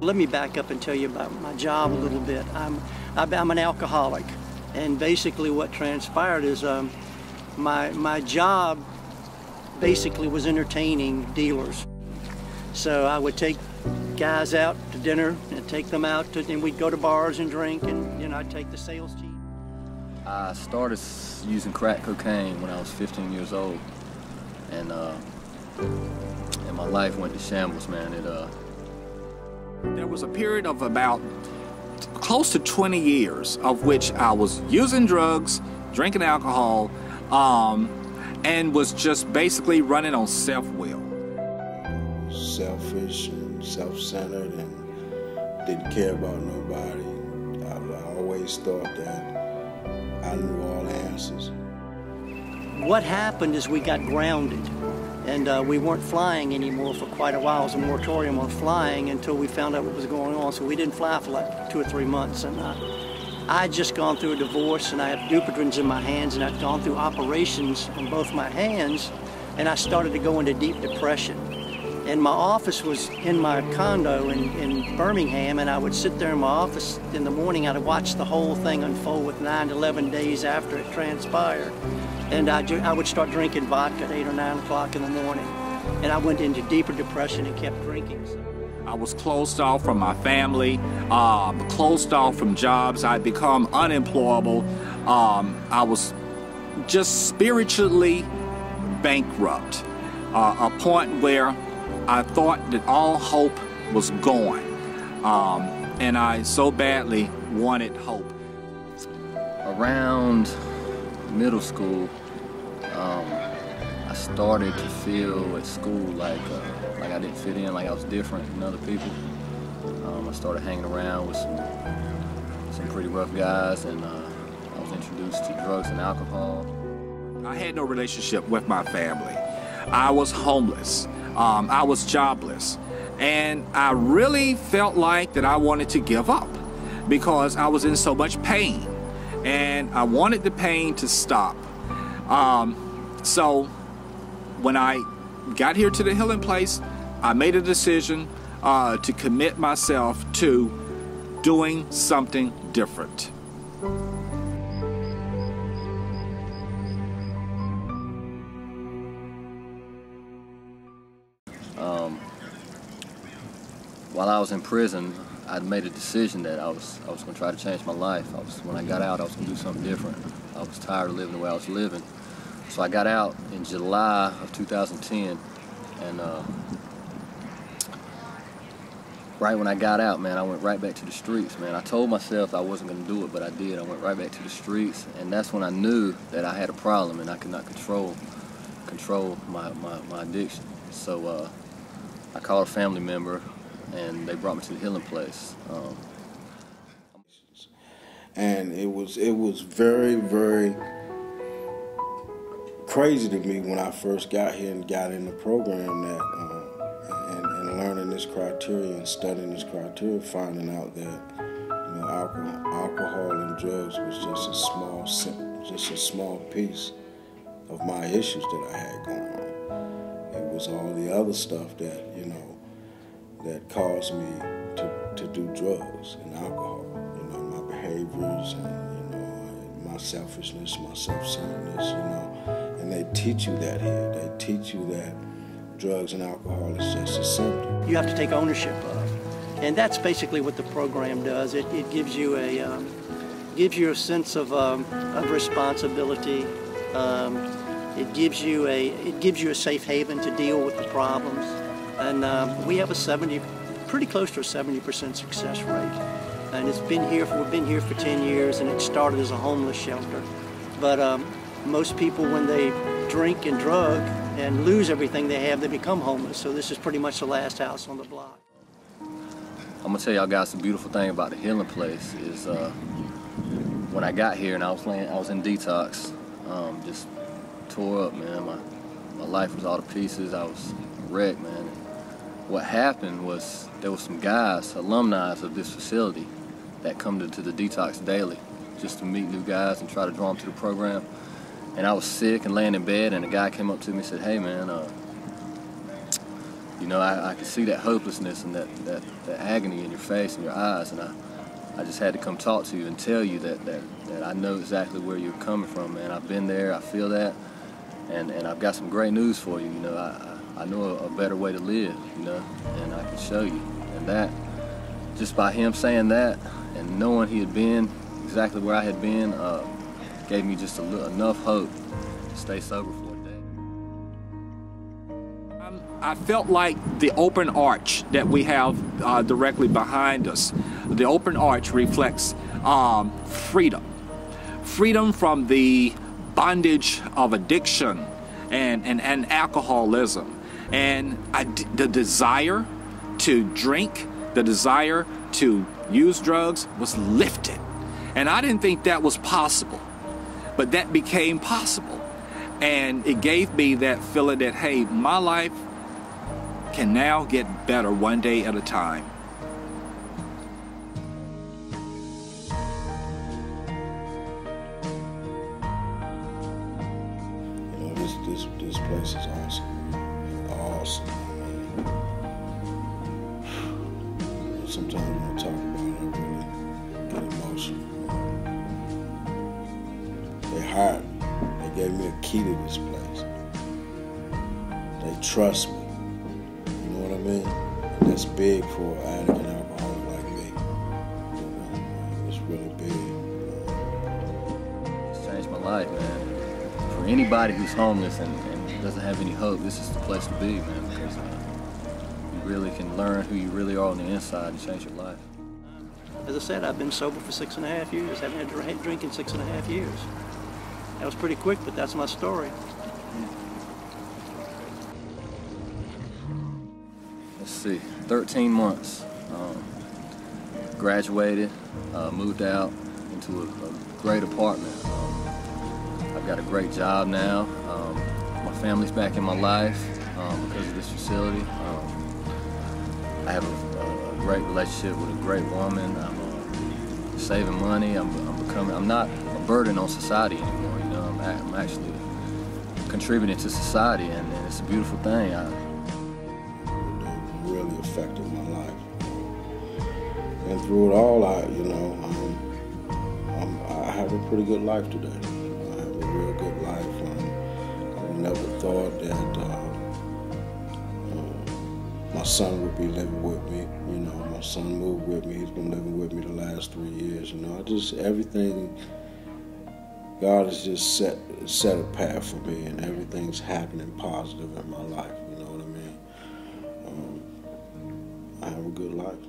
Let me back up and tell you about my job a little bit. I'm an alcoholic, and basically what transpired is my job basically was entertaining dealers. So I would take guys out to dinner and take them out and we'd go to bars and drink, and I'd take the sales team. I started using crack cocaine when I was 15 years old, and my life went to shambles, man. There was a period of about close to 20 years of which I was using drugs, drinking alcohol, and was just basically running on self-will. Selfish and self-centered and didn't care about nobody. I always thought that I knew all the answers. What happened is we got grounded, and we weren't flying anymore for quite a while. It was a moratorium on flying until we found out what was going on. So we didn't fly for like 2 or 3 months. And I had just gone through a divorce, and I had Dupuytren's in my hands, and I'd gone through operations on both my hands, and I started to go into deep depression. And my office was in my condo in Birmingham, and I would sit there in my office in the morning. I'd watch the whole thing unfold with 9 to 11 days after it transpired. And I would start drinking vodka at 8 or 9 o'clock in the morning. And I went into deeper depression and kept drinking. I was closed off from my family, closed off from jobs. I'd become unemployable. I was just spiritually bankrupt, a point where I thought that all hope was gone. And I so badly wanted hope. Around middle school, I started to feel at school like I didn't fit in, like I was different than other people. I started hanging around with some pretty rough guys, and I was introduced to drugs and alcohol. I had no relationship with my family. I was homeless. I was jobless. And I really felt like that I wanted to give up because I was in so much pain. And I wanted the pain to stop. So when I got here to the Healing Place, I made a decision to commit myself to doing something different. While I was in prison, I'd made a decision that I was going to try to change my life. When I got out, I was going to do something different. I was tired of living the way I was living. So I got out in July of 2010, and right when I got out, man, I went right back to the streets, man. I told myself I wasn't going to do it, but I did. I went right back to the streets, and that's when I knew that I had a problem and I could not control my addiction. So I called a family member, and they brought me to the Healing Place. And it was very, very crazy to me when I first got here and got in the program that and learning this criteria and studying this criteria, finding out that alcohol and drugs was just a small piece of my issues that I had going on. It was all the other stuff that that caused me to do drugs and alcohol. My behaviors and my selfishness, my self-centeredness, and they teach you that here. They teach you that drugs and alcohol is just a symptom. You have to take ownership of, and that's basically what the program does. It gives you a sense of responsibility. It gives you a safe haven to deal with the problems. And we have pretty close to a 70% success rate. And we've been here for 10 years, and it started as a homeless shelter. But most people, when they drink and drug and lose everything they have, they become homeless. So this is pretty much the last house on the block. I'm gonna tell y'all guys the beautiful thing about the Healing Place is when I got here and I was in detox, just tore up, man. My life was all to pieces. I was wrecked, man. What happened was there were some guys, alumni of this facility, that come to the detox daily just to meet new guys and try to draw them to the program. And I was sick and laying in bed, and a guy came up to me and said, "Hey, man, You know, I could see that hopelessness and that agony in your face and your eyes, and I just had to come talk to you and tell you that I know exactly where you're coming from, man. I've been there, I feel that, and I've got some great news for you. You know, I know a better way to live, you know, and I can show you. And that, just by him saying that and knowing he had been exactly where I had been, gave me just enough hope to stay sober for a day. I felt like the open arch that we have directly behind us, the open arch reflects freedom. Freedom from the bondage of addiction and alcoholism. And the desire to drink, the desire to use drugs was lifted. And I didn't think that was possible, but that became possible. And it gave me that feeling that, hey, my life can now get better one day at a time. You know, this place is awesome. Awesome. Sometimes when I talk about it, I really get emotional. They hired me. They gave me a key to this place. They trust me. You know what I mean? And that's big for an addict and alcoholic like me. You know, it's really big. It's changed my life, man. For anybody who's homeless and doesn't have any hope, this is the place to be, man, because you really can learn who you really are on the inside and change your life. As I said, I've been sober for 6.5 years. Haven't had a drink in 6.5 years. That was pretty quick, but that's my story. Let's see, 13 months. Graduated, moved out into a great apartment. I've got a great job now. My family's back in my life because of this facility. I have a great relationship with a great woman. I'm saving money. I'm not a burden on society anymore. You know, I'm actually contributing to society, and it's a beautiful thing. It really affected my life. And through it all, I have a pretty good life today. I have a real good life. I never thought that my son would be living with me. You know, my son moved with me. He's been living with me the last 3 years. You know, everything, God has just set a path for me, and everything's happening positive in my life. You know what I mean? I have a good life.